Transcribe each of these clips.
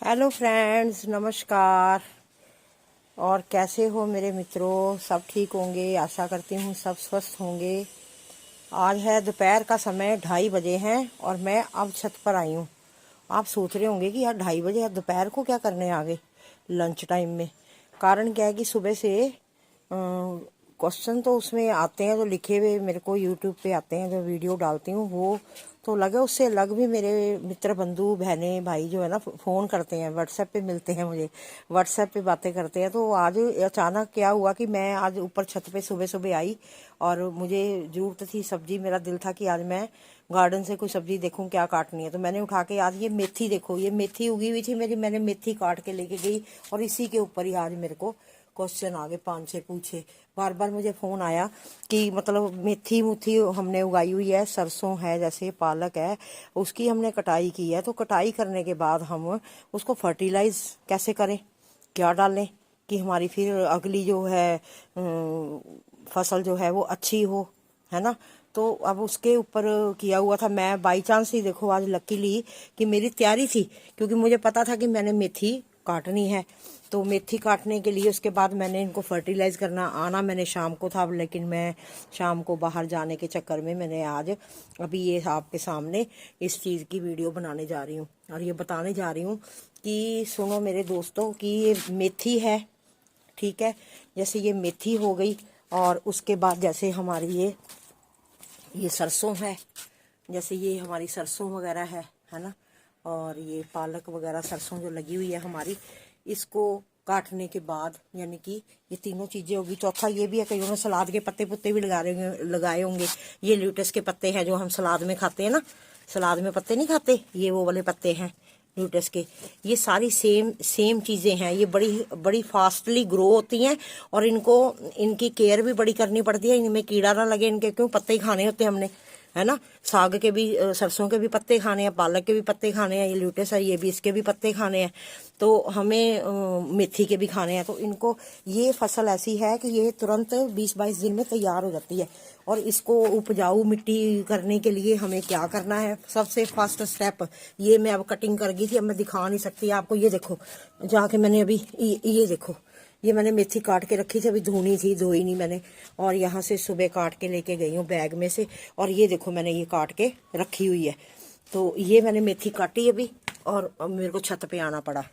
Hello friends, नमस्कार। और कैसे हो मेरे मित्रों? सब ठीक होंगे, आशा करती हूँ सब स्वस्थ होंगे। आज है दोपहर का समय, 2:30 बजे हैं और मैं अब छत पर आई हूँ। आप सोच रहे होंगे कि यार 2:30 बजे यार दोपहर को क्या करने आ गए लंच टाइम में। कारण क्या है कि सुबह से क्वेश्चन तो उसमें आते हैं जो लिखे हुए मेरे को यूट्यूब पे आते हैं, जो वीडियो डालती हूँ वो तो लगे। उससे अलग भी मेरे मित्र, बंधु, बहनें, भाई जो है ना फ़ोन करते हैं, व्हाट्सएप पे मिलते हैं मुझे, व्हाट्सएप पे बातें करते हैं। तो आज अचानक क्या हुआ कि मैं आज ऊपर छत पे सुबह सुबह आई और मुझे ज़रूरत थी सब्जी। मेरा दिल था कि आज मैं गार्डन से कोई सब्जी देखूं क्या काटनी है। तो मैंने उठा के आज ये मेथी, देखो ये मेथी उगी हुई थी मेरी, मैंने मेथी काट के लेके गई और इसी के ऊपर ही आज मेरे को क्वेश्चन आ गए, 5-6 पूछे। बार बार मुझे फ़ोन आया कि मतलब मेथी मुथी हमने उगाई हुई है, सरसों है, जैसे पालक है, उसकी हमने कटाई की है। तो कटाई करने के बाद हम उसको फर्टिलाइज कैसे करें, क्या डालें कि हमारी फिर अगली जो है फसल जो है वो अच्छी हो, है ना। तो अब उसके ऊपर किया हुआ था। मैं बाई चांस ही देखो आज लकीली कि मेरी तैयारी थी, क्योंकि मुझे पता था कि मैंने मेथी काटनी है। तो मेथी काटने के लिए उसके बाद मैंने इनको फर्टिलाइज करना आना मैंने शाम को था, लेकिन मैं शाम को बाहर जाने के चक्कर में मैंने आज अभी ये आपके सामने इस चीज़ की वीडियो बनाने जा रही हूँ और ये बताने जा रही हूँ कि सुनो मेरे दोस्तों कि ये मेथी है, ठीक है। जैसे ये मेथी हो गई और उसके बाद जैसे हमारी ये सरसों है, जैसे ये हमारी सरसों वगैरह है ना। और ये पालक वगैरह सरसों जो लगी हुई है हमारी, इसको काटने के बाद यानी कि ये तीनों चीज़ें होगी। चौथा ये भी है, कईयों ने सलाद के पत्ते पुत्ते भी लगाए होंगे। ये ल्यूटस के पत्ते हैं जो हम सलाद में खाते हैं ना, सलाद में पत्ते नहीं खाते, ये वो वाले पत्ते हैं ल्यूटस के। ये सारी सेम चीज़ें हैं। ये बड़ी बड़ी फास्टली ग्रो होती हैं और इनको इनकी केयर भी बड़ी करनी पड़ती है, इनमें कीड़ा ना लगे इनके, क्यों पत्ते ही खाने होते हैं हमने, है ना। साग के भी, सरसों के भी पत्ते खाने हैं, पालक के भी पत्ते खाने हैं, ये ल्यूटस है ये भी, इसके भी पत्ते खाने हैं। तो हमें मेथी के भी खाने हैं। तो इनको, ये फसल ऐसी है कि ये तुरंत 20-22 दिन में तैयार हो जाती है। और इसको उपजाऊ मिट्टी करने के लिए हमें क्या करना है, सबसे फर्स्ट स्टेप ये मैं अब कटिंग कर गई थी, अब मैं दिखा नहीं सकती आपको। ये देखो जाके मैंने अभी ये देखो, ये मैंने मेथी काट के रखी थी, अभी धोनी थी, धोई नहीं मैंने। और यहाँ से सुबह काट के लेके गई हूँ बैग में से। और ये देखो मैंने ये काट के रखी हुई है। तो ये मैंने मेथी काटी अभी और अब मेरे को छत पे आना पड़ा।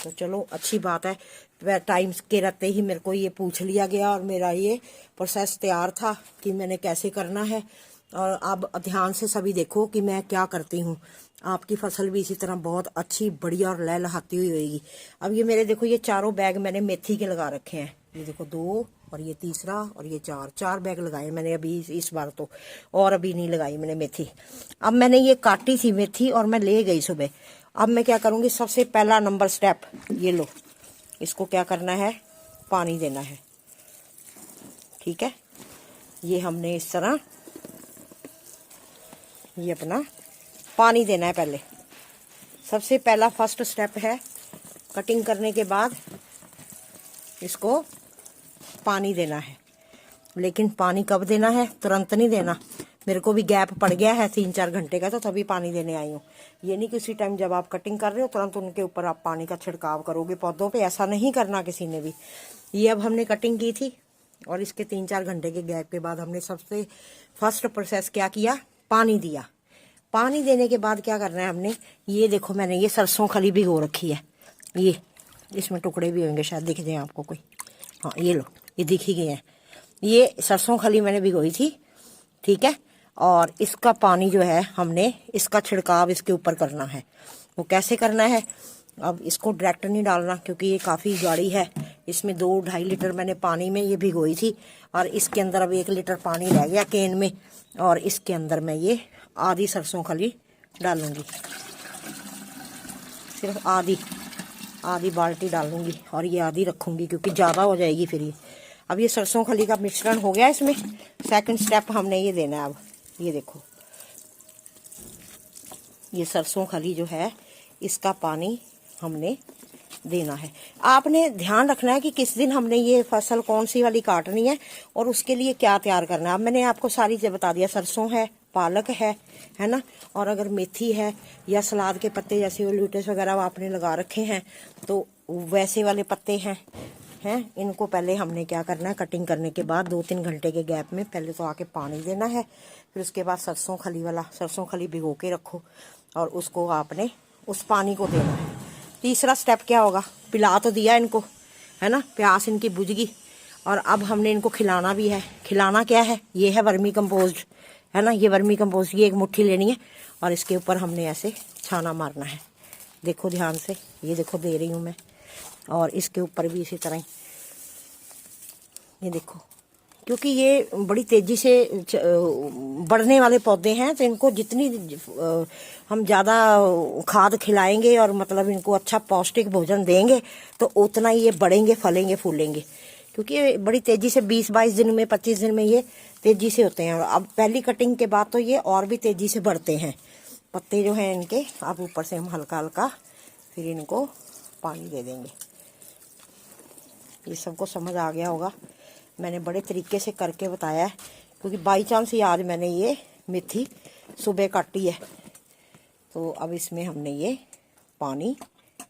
तो चलो अच्छी बात है, टाइम के रहते ही मेरे को ये पूछ लिया गया और मेरा ये प्रोसेस तैयार था कि मैंने कैसे करना है। और अब ध्यान से सभी देखो कि मैं क्या करती हूँ। आपकी फसल भी इसी तरह बहुत अच्छी, बढ़िया और लहलहाती हुई होगी। अब ये मेरे देखो, ये चारों बैग मैंने मेथी के लगा रखे हैं। ये देखो 2 और ये तीसरा और ये 4 बैग लगाए मैंने अभी इस बार तो, और अभी नहीं लगाई मैंने मेथी। अब मैंने ये काटी थी मेथी और मैं ले गई सुबह। अब मैं क्या करूँगी, सबसे पहला नंबर स्टेप, ये लो, इसको क्या करना है, पानी देना है, ठीक है। ये हमने इस तरह ये अपना पानी देना है पहले। सबसे पहला फर्स्ट स्टेप है, कटिंग करने के बाद इसको पानी देना है। लेकिन पानी कब देना है, तुरंत नहीं देना। मेरे को भी गैप पड़ गया है 3-4 घंटे का, तो तभी पानी देने आई हूँ। ये नहीं कि उसी टाइम जब आप कटिंग कर रहे हो तुरंत उनके ऊपर आप पानी का छिड़काव करोगे पौधों पे, ऐसा नहीं करना किसी ने भी। ये अब हमने कटिंग की थी और इसके 3-4 घंटे के गैप के बाद हमने सबसे फर्स्ट प्रोसेस क्या किया, पानी दिया। पानी देने के बाद क्या करना है हमने, ये देखो मैंने ये सरसों खली भिगो रखी है। ये इसमें टुकड़े भी होंगे, शायद दिख जाए आपको कोई, हाँ ये लो, ये दिख ही गए हैं। ये सरसों खली मैंने भिगोई थी, ठीक है। और इसका पानी जो है हमने इसका छिड़काव इसके ऊपर करना है। वो कैसे करना है, अब इसको डायरेक्ट नहीं डालना क्योंकि ये काफ़ी गाढ़ी है। इसमें 2-2.5 लीटर मैंने पानी में ये भिगोई थी और इसके अंदर अब 1 लीटर पानी रह गया केन में। और इसके अंदर मैं ये आधी सरसों खली डालूंगी, सिर्फ आधी बाल्टी डालूंगी और ये आधी रखूंगी क्योंकि ज़्यादा हो जाएगी फिर ये। अब ये सरसों खली का मिश्रण हो गया इसमें। सेकंड स्टेप हमने ये देना है। अब ये देखो, ये सरसों खली जो है इसका पानी हमने देना है। आपने ध्यान रखना है कि किस दिन हमने ये फसल कौन सी वाली काटनी है और उसके लिए क्या तैयार करना है। अब मैंने आपको सारी चीज़ें बता दिया, सरसों है, पालक है ना, और अगर मेथी है या सलाद के पत्ते जैसे वो ल्यूटस वगैरह आपने लगा रखे हैं तो वैसे वाले पत्ते हैं इनको पहले हमने क्या करना है, कटिंग करने के बाद 2-3 घंटे के गैप में पहले तो आके पानी देना है। फिर उसके बाद सरसों खली भिगो के रखो और उसको आपने उस पानी को देना है। तीसरा स्टेप क्या होगा, पिला तो दिया इनको, है ना, प्यास इनकी बुझ गई, और अब हमने इनको खिलाना भी है। खिलाना क्या है, ये है वर्मी कंपोस्ट, है ना, ये वर्मी कंपोस्ट, ये 1 मुट्ठी लेनी है और इसके ऊपर हमने ऐसे छाना मारना है। देखो ध्यान से, ये देखो दे रही हूँ मैं, और इसके ऊपर भी इसी तरह ही, ये देखो, क्योंकि ये बड़ी तेजी से बढ़ने वाले पौधे हैं तो इनको जितनी हम ज़्यादा खाद खिलाएंगे और मतलब इनको अच्छा पौष्टिक भोजन देंगे तो उतना ही ये बढ़ेंगे, फलेंगे, फूलेंगे, क्योंकि ये बड़ी तेजी से 20-22 दिन में, 25 दिन में ये तेजी से होते हैं। और अब पहली कटिंग के बाद तो ये और भी तेजी से बढ़ते हैं पत्ते जो हैं इनके। अब ऊपर से हम हल्का हल्का फिर इनको पानी दे देंगे। ये सबको समझ आ गया होगा, मैंने बड़े तरीके से करके बताया है, क्योंकि बाई चांस ही आज मैंने ये मेथी सुबह काटी है। तो अब इसमें हमने ये पानी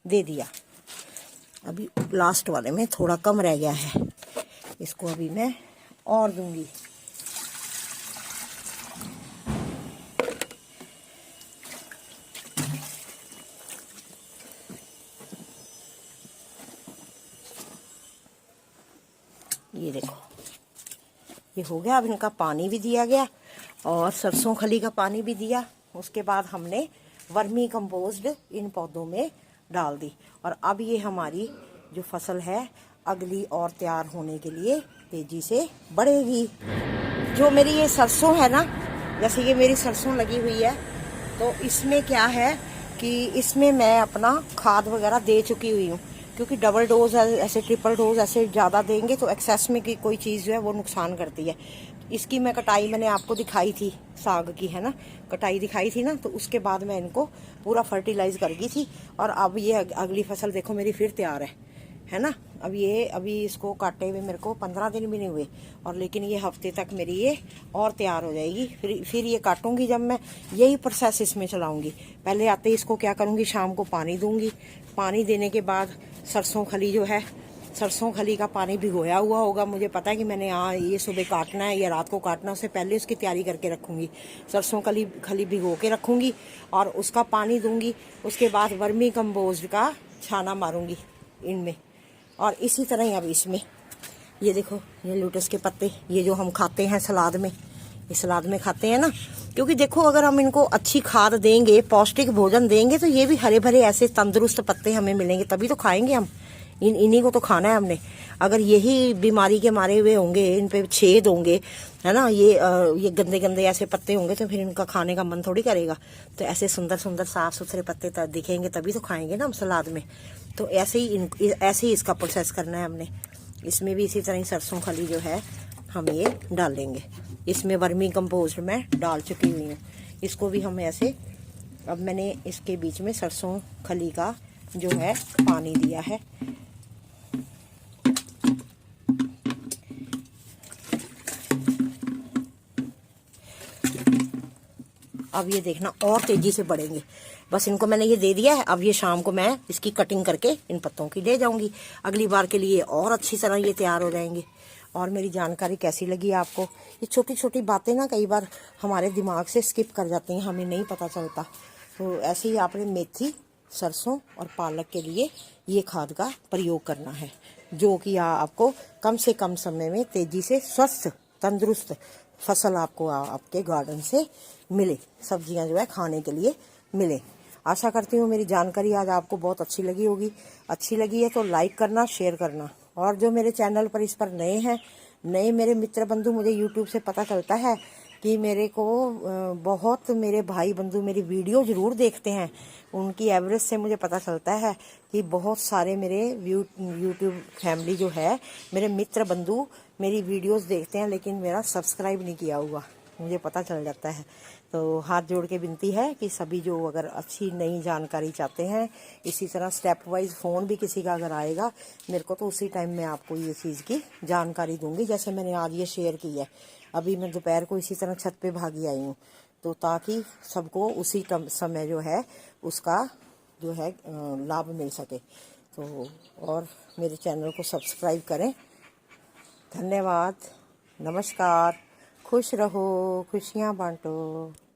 दे दिया। अभी लास्ट वाले में थोड़ा कम रह गया है, इसको अभी मैं और दूंगी। ये देखो, ये हो गया। अब इनका पानी भी दिया गया और सरसों खली का पानी भी दिया। उसके बाद हमने वर्मी कंपोस्ट इन पौधों में डाल दी, और अब ये हमारी जो फसल है अगली और तैयार होने के लिए तेजी से बढ़ेगी। जो मेरी ये सरसों है ना, जैसे ये मेरी सरसों लगी हुई है, तो इसमें क्या है कि इसमें मैं अपना खाद वगैरह दे चुकी हुई हूँ, क्योंकि डबल डोज ऐसे ट्रिपल डोज ऐसे ज़्यादा देंगे तो एक्सेस में की कोई चीज़ जो है वो नुकसान करती है। इसकी मैं कटाई मैंने आपको दिखाई थी, साग की, है ना, कटाई दिखाई थी ना, तो उसके बाद मैं इनको पूरा फर्टिलाइज कर गई थी। और अब ये अगली फसल देखो मेरी फिर तैयार है ना। अभी इसको काटे हुए मेरे को 15 दिन भी नहीं हुए, और लेकिन ये हफ्ते तक मेरी ये और तैयार हो जाएगी। फिर ये काटूंगी, जब मैं यही प्रोसेस इसमें चलाऊंगी। पहले आते ही इसको क्या करूंगी, शाम को पानी दूंगी। पानी देने के बाद सरसों खली जो है, सरसों खली का पानी भिगोया हुआ होगा, मुझे पता है कि मैंने ये सुबह काटना है या रात को काटना है, उससे पहले उसकी तैयारी करके रखूंगी। सरसों खली भिगो के रखूंगी और उसका पानी दूंगी। उसके बाद वर्मी कंपोस्ट का छाना मारूंगी इनमें, और इसी तरह ही अब इसमें ये देखो, ये लोटस के पत्ते, ये जो हम खाते हैं सलाद में, ये सलाद में खाते हैं ना, क्योंकि देखो अगर हम इनको अच्छी खाद देंगे, पौष्टिक भोजन देंगे, तो ये भी हरे भरे ऐसे तंदुरुस्त पत्ते हमें मिलेंगे, तभी तो खाएंगे हम। इन्हीं को तो खाना है हमने। अगर यही बीमारी के मारे हुए होंगे, इन पे छेद होंगे, है ना, ये गंदे गंदे ऐसे पत्ते होंगे, तो फिर इनका खाने का मन थोड़ी करेगा। तो ऐसे सुंदर सुंदर साफ सुथरे पत्ते दिखेंगे तभी तो खाएंगे ना हम सलाद में। तो ऐसे ही इसका प्रोसेस करना है हमने। इसमें भी इसी तरह ही सरसों खली जो है हम ये डालेंगे। इसमें वर्मी कंपोस्ट मैं डाल चुकी हुई हूँ, इसको भी हम ऐसे, अब मैंने इसके बीच में सरसों खली का जो है पानी दिया है। अब ये देखना और तेजी से बढ़ेंगे। बस इनको मैंने ये दे दिया है, अब ये शाम को मैं इसकी कटिंग करके इन पत्तों की ले जाऊंगी अगली बार के लिए, और अच्छी तरह ये तैयार हो जाएंगे। और मेरी जानकारी कैसी लगी आपको? ये छोटी छोटी बातें ना कई बार हमारे दिमाग से स्किप कर जाती हैं, हमें नहीं पता चलता। तो ऐसे ही आपने मेथी, सरसों और पालक के लिए ये खाद का प्रयोग करना है, जो कि आपको कम से कम समय में तेजी से स्वस्थ तंदुरुस्त फसल आपको आपके गार्डन से मिले, सब्जियां जो है खाने के लिए मिले। आशा करती हूँ मेरी जानकारी आज आपको बहुत अच्छी लगी होगी। अच्छी लगी है तो लाइक करना, शेयर करना, और जो मेरे चैनल पर इस पर नए हैं, नए मेरे मित्र बंधु, मुझे यूट्यूब से पता चलता है कि मेरे को बहुत मेरे भाई बंधु मेरी वीडियो ज़रूर देखते हैं। उनकी एवरेज से मुझे पता चलता है कि बहुत सारे मेरे यूट्यूब फैमिली जो है, मेरे मित्र बंधु मेरी वीडियोस देखते हैं, लेकिन मेरा सब्सक्राइब नहीं किया हुआ, मुझे पता चल जाता है। तो हाथ जोड़ के विनती है कि सभी जो अगर अच्छी नई जानकारी चाहते हैं, इसी तरह स्टेप वाइज फ़ोन भी किसी का अगर आएगा मेरे को, तो उसी टाइम मैं आपको ये चीज़ की जानकारी दूंगी, जैसे मैंने आज ये शेयर की है। अभी मैं दोपहर को इसी तरह छत पे भागी आई हूँ, तो ताकि सबको उसी समय जो है उसका जो है लाभ मिल सके। तो और मेरे चैनल को सब्सक्राइब करें। धन्यवाद, नमस्कार, खुश रहो, खुशियाँ बांटो।